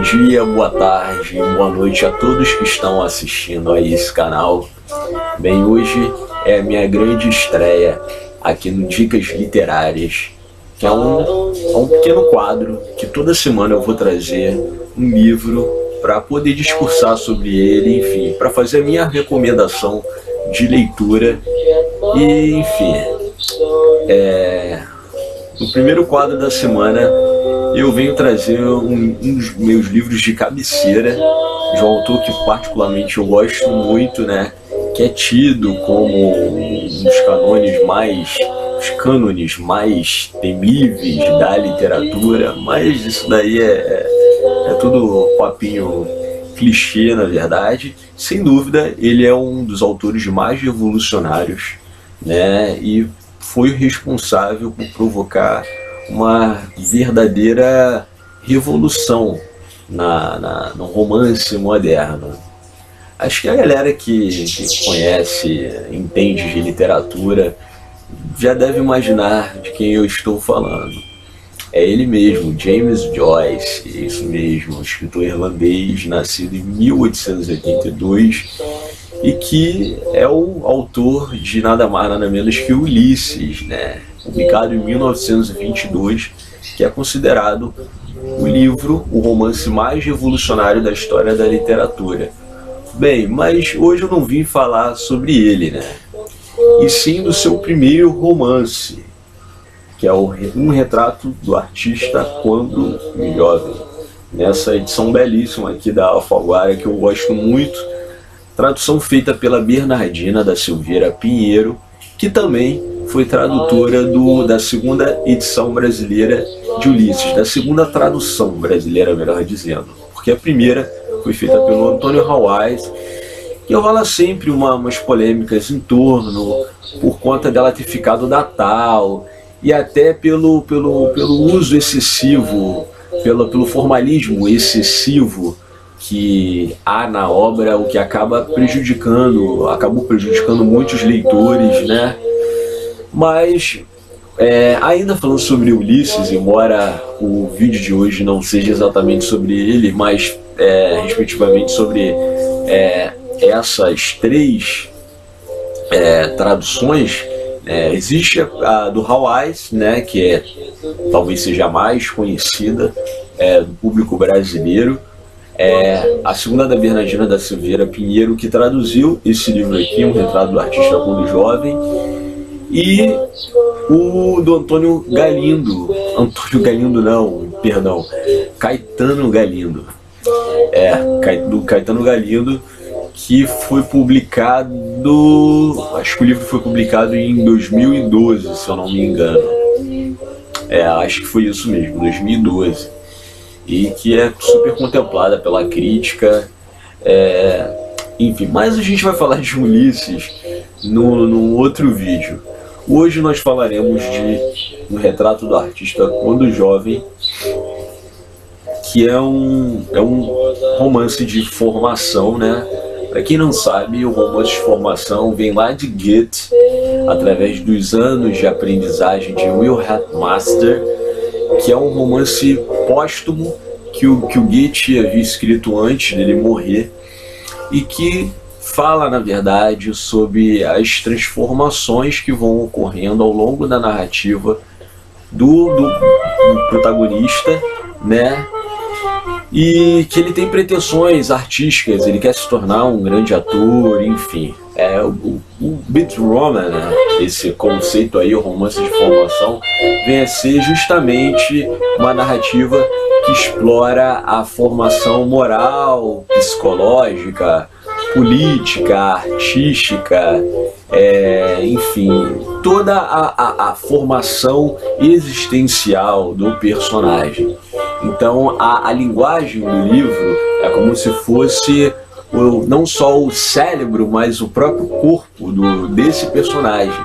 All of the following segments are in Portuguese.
Bom dia, boa tarde, boa noite a todos que estão assistindo a esse canal. Bem, hoje é a minha grande estreia aqui no Dicas Literárias, que é um pequeno quadro que toda semana eu vou trazer um livro para poder discursar sobre ele, enfim, para fazer a minha recomendação de leitura. E, enfim, no primeiro quadro da semana eu venho trazer um dos meus livros de cabeceira, de um autor que particularmente eu gosto muito, né? Que é tido como um dos cânones mais temíveis da literatura, mas isso daí é tudo papinho clichê, na verdade. Sem dúvida, ele é um dos autores mais revolucionários, né? E foi o responsável por provocar uma verdadeira revolução no romance moderno. Acho que a galera que conhece, entende de literatura, já deve imaginar de quem eu estou falando. É ele mesmo, James Joyce, isso mesmo, escritor irlandês, nascido em 1882, e que é o autor de nada mais nada menos que Ulisses, né? Publicado em 1922, que é considerado o romance mais revolucionário da história da literatura. Bem, mas hoje eu não vim falar sobre ele, né? E sim do seu primeiro romance, que é Um Retrato do Artista Quando Jovem. Nessa edição belíssima aqui da Alfaguara, que eu gosto muito, tradução feita pela Bernardina da Silveira Pinheiro, que também foi tradutora da segunda edição brasileira de Ulisses, da segunda tradução brasileira, melhor dizendo, porque a primeira foi feita pelo Antônio Hawais, que rola sempre umas polêmicas em torno, por conta dela ter ficado datal, e até pelo uso excessivo, pelo formalismo excessivo que há na obra, o que acabou prejudicando muitos leitores, né? Mas, ainda falando sobre Ulisses, embora o vídeo de hoje não seja exatamente sobre ele, mas respectivamente sobre essas três traduções, existe a do Hawais, né, que talvez seja a mais conhecida do público brasileiro, a segunda da Bernardina da Silveira Pinheiro, que traduziu esse livro aqui, Um Retrato do Artista Quando Jovem, e o do Caetano Galindo, do Caetano Galindo, que foi publicado, acho que o livro foi publicado em 2012, se eu não me engano, acho que foi isso mesmo, 2012, e que é super contemplada pela crítica, enfim, mas a gente vai falar de Ulisses no outro vídeo. Hoje nós falaremos de Um Retrato do Artista Quando Jovem, que é um romance de formação, né? Para quem não sabe, o romance de formação vem lá de Goethe, através dos anos de aprendizagem de Wilhelm Master, que é um romance póstumo que o Goethe havia escrito antes dele morrer, e que fala, na verdade, sobre as transformações que vão ocorrendo ao longo da narrativa do protagonista, né? E que ele tem pretensões artísticas, ele quer se tornar um grande ator, enfim. O beat roman, né? Esse conceito aí, o romance de formação, vem a ser justamente uma narrativa que explora a formação moral, psicológica, política, artística, enfim, toda a formação existencial do personagem. Então a linguagem do livro é como se fosse não só o cérebro, mas o próprio corpo desse personagem.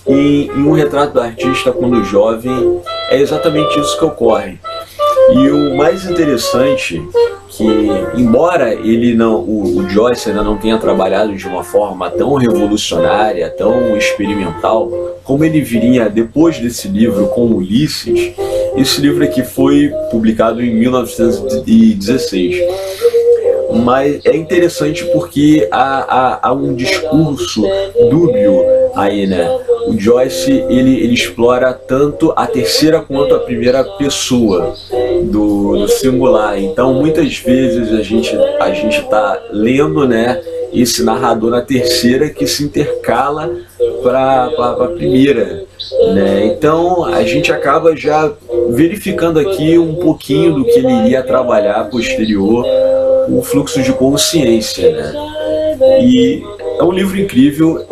E em Um Retrato do Artista Quando Jovem é exatamente isso que ocorre. E o mais interessante, que embora o Joyce ainda não tenha trabalhado de uma forma tão revolucionária, tão experimental, como ele viria depois desse livro com Ulisses, Esse livro aqui foi publicado em 1916. Mas é interessante porque há um discurso dúbio aí, né? O Joyce, ele explora tanto a terceira quanto a primeira pessoa do singular. Então, muitas vezes a gente está lendo, né, esse narrador na terceira que se intercala para a primeira, né? Então, a gente acaba já verificando aqui um pouquinho do que ele iria trabalhar posterior, o fluxo de consciência, né? E é um livro incrível.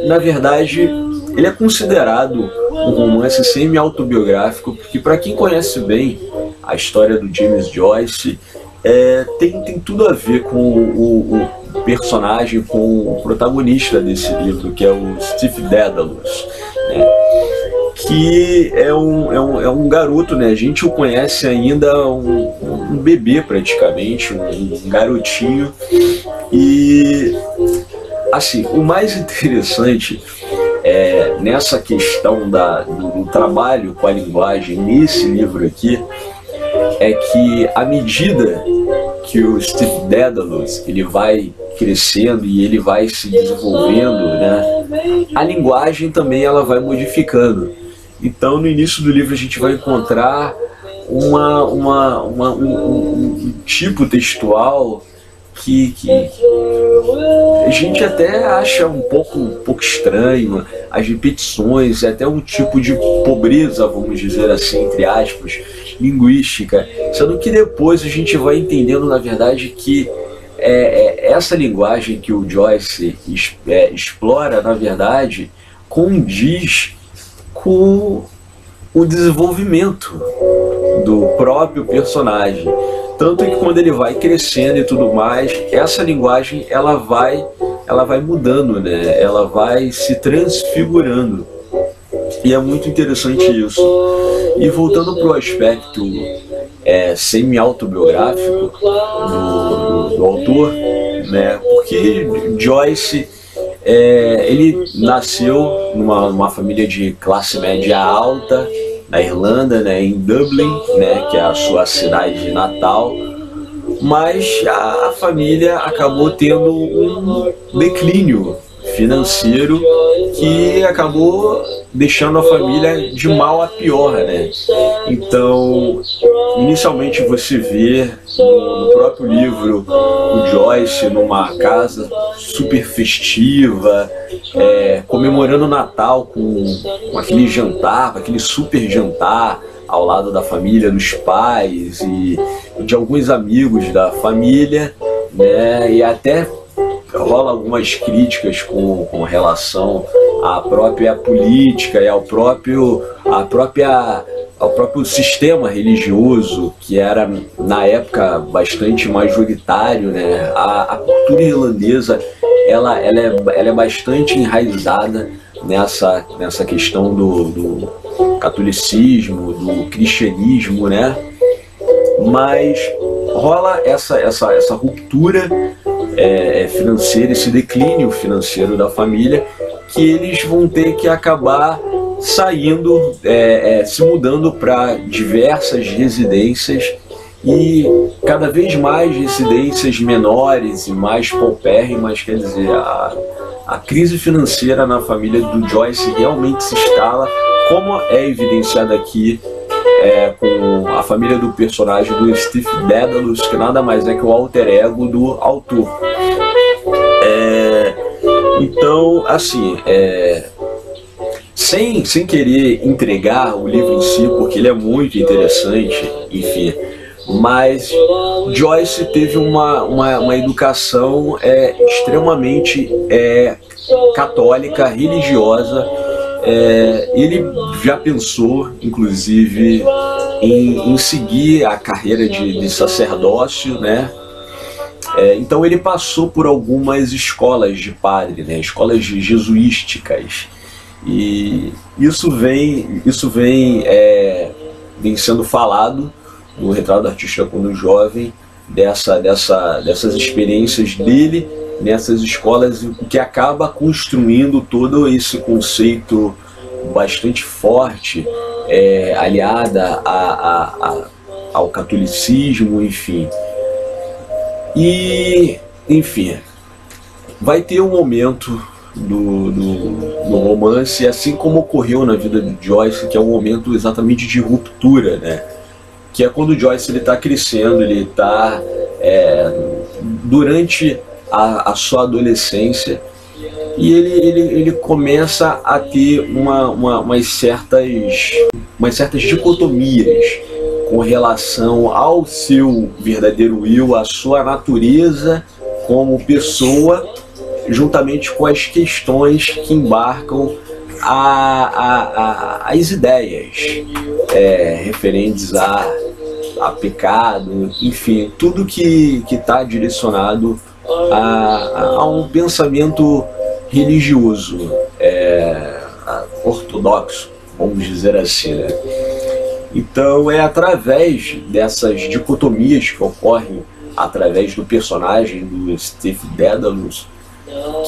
Na verdade, ele é considerado um romance semi-autobiográfico, porque para quem conhece bem a história do James Joyce, tem tudo a ver com o personagem, com o protagonista desse livro, que é o Steve Dedalus, né? Que é um garoto, né? A gente o conhece ainda um bebê praticamente, um garotinho. E assim, o mais interessante nessa questão do trabalho com a linguagem nesse livro aqui é que à medida que o Steve Dedalus ele vai crescendo e ele vai se desenvolvendo, né, a linguagem também ela vai modificando. Então, no início do livro a gente vai encontrar um tipo textual que a gente até acha um pouco estranho, as repetições, até um tipo de pobreza, vamos dizer assim, entre aspas, linguística, sendo que depois a gente vai entendendo, na verdade, que essa linguagem que o Joyce explora, na verdade, condiz com o desenvolvimento do próprio personagem. Tanto que quando ele vai crescendo e tudo mais, essa linguagem ela vai mudando, né? Ela vai se transfigurando. E é muito interessante isso. E voltando para o aspecto semi-autobiográfico do autor, né? Porque Joyce ele nasceu numa família de classe média alta na Irlanda, né, em Dublin, né, que é a sua cidade natal, mas a família acabou tendo um declínio financeiro que acabou deixando a família de mal a pior, né? Então, inicialmente você vê no próprio livro o Joyce numa casa super festiva, comemorando o Natal com aquele jantar, com aquele super jantar ao lado da família, dos pais e de alguns amigos da família, né? E até rola algumas críticas com relação à própria política e ao próprio sistema religioso, que era na época bastante majoritário, né? A cultura irlandesa ela é bastante enraizada nessa questão do catolicismo, do cristianismo, né? Mas rola essa ruptura financeira, esse declínio financeiro da família, que eles vão ter que acabar saindo, se mudando para diversas residências, e cada vez mais residências menores e mais paupérrimas. Quer dizer, a crise financeira na família do Joyce realmente se instala, como é evidenciado aqui com a família do personagem do Steve Dedalus, que nada mais é que o alter ego do autor. Então, assim, sem querer entregar o livro em si, porque ele é muito interessante, enfim, mas Joyce teve uma educação extremamente católica, religiosa. Ele já pensou, inclusive, em seguir a carreira de sacerdócio, né? Então ele passou por algumas escolas de padre, né? Escolas jesuísticas, e isso vem sendo falado no Retrato do Artista quando jovem, dessas experiências dele nessas escolas, o que acaba construindo todo esse conceito bastante forte aliada ao catolicismo, enfim. E, enfim, vai ter um momento do romance, assim como ocorreu na vida de Joyce, que é um momento exatamente de ruptura, né? Que é quando o Joyce está crescendo, ele está durante a sua adolescência, e ele começa a ter umas certas dicotomias com relação ao seu verdadeiro eu, à sua natureza como pessoa, juntamente com as questões que embarcam as ideias referentes a pecado, enfim, tudo que está direcionado a um pensamento religioso, ortodoxo, vamos dizer assim, né? Então é através dessas dicotomias que ocorrem através do personagem do Steve Dedalus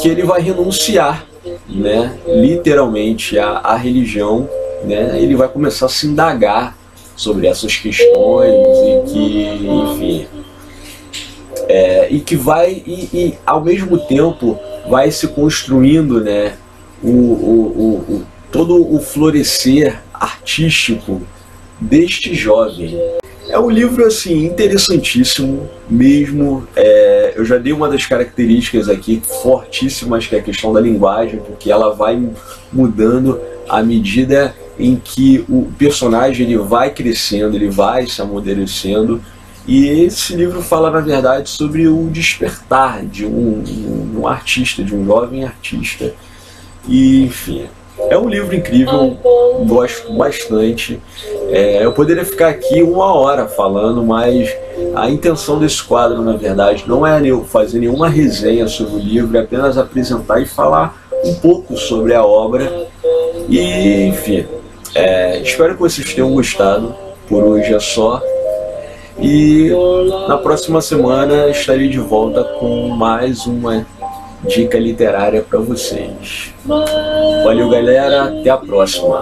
que ele vai renunciar, né, literalmente à religião, né? Ele vai começar a se indagar sobre essas questões e que, enfim, e que vai ao mesmo tempo vai se construindo, né, todo o florescer artístico deste jovem. É um livro assim interessantíssimo mesmo. Eu já dei uma das características aqui fortíssimas, que é a questão da linguagem, porque ela vai mudando à medida em que o personagem ele vai crescendo, ele vai se amadurecendo. E esse livro fala, na verdade, sobre o despertar de um artista, de um jovem artista. E, enfim, é um livro incrível, gosto bastante. Eu poderia ficar aqui 1 hora falando, mas a intenção desse quadro, na verdade, não é eu fazer nenhuma resenha sobre o livro, é apenas apresentar e falar um pouco sobre a obra. E, enfim, espero que vocês tenham gostado. Por hoje é só. E na próxima semana estarei de volta com mais uma dica literária para vocês. Valeu, galera, até a próxima.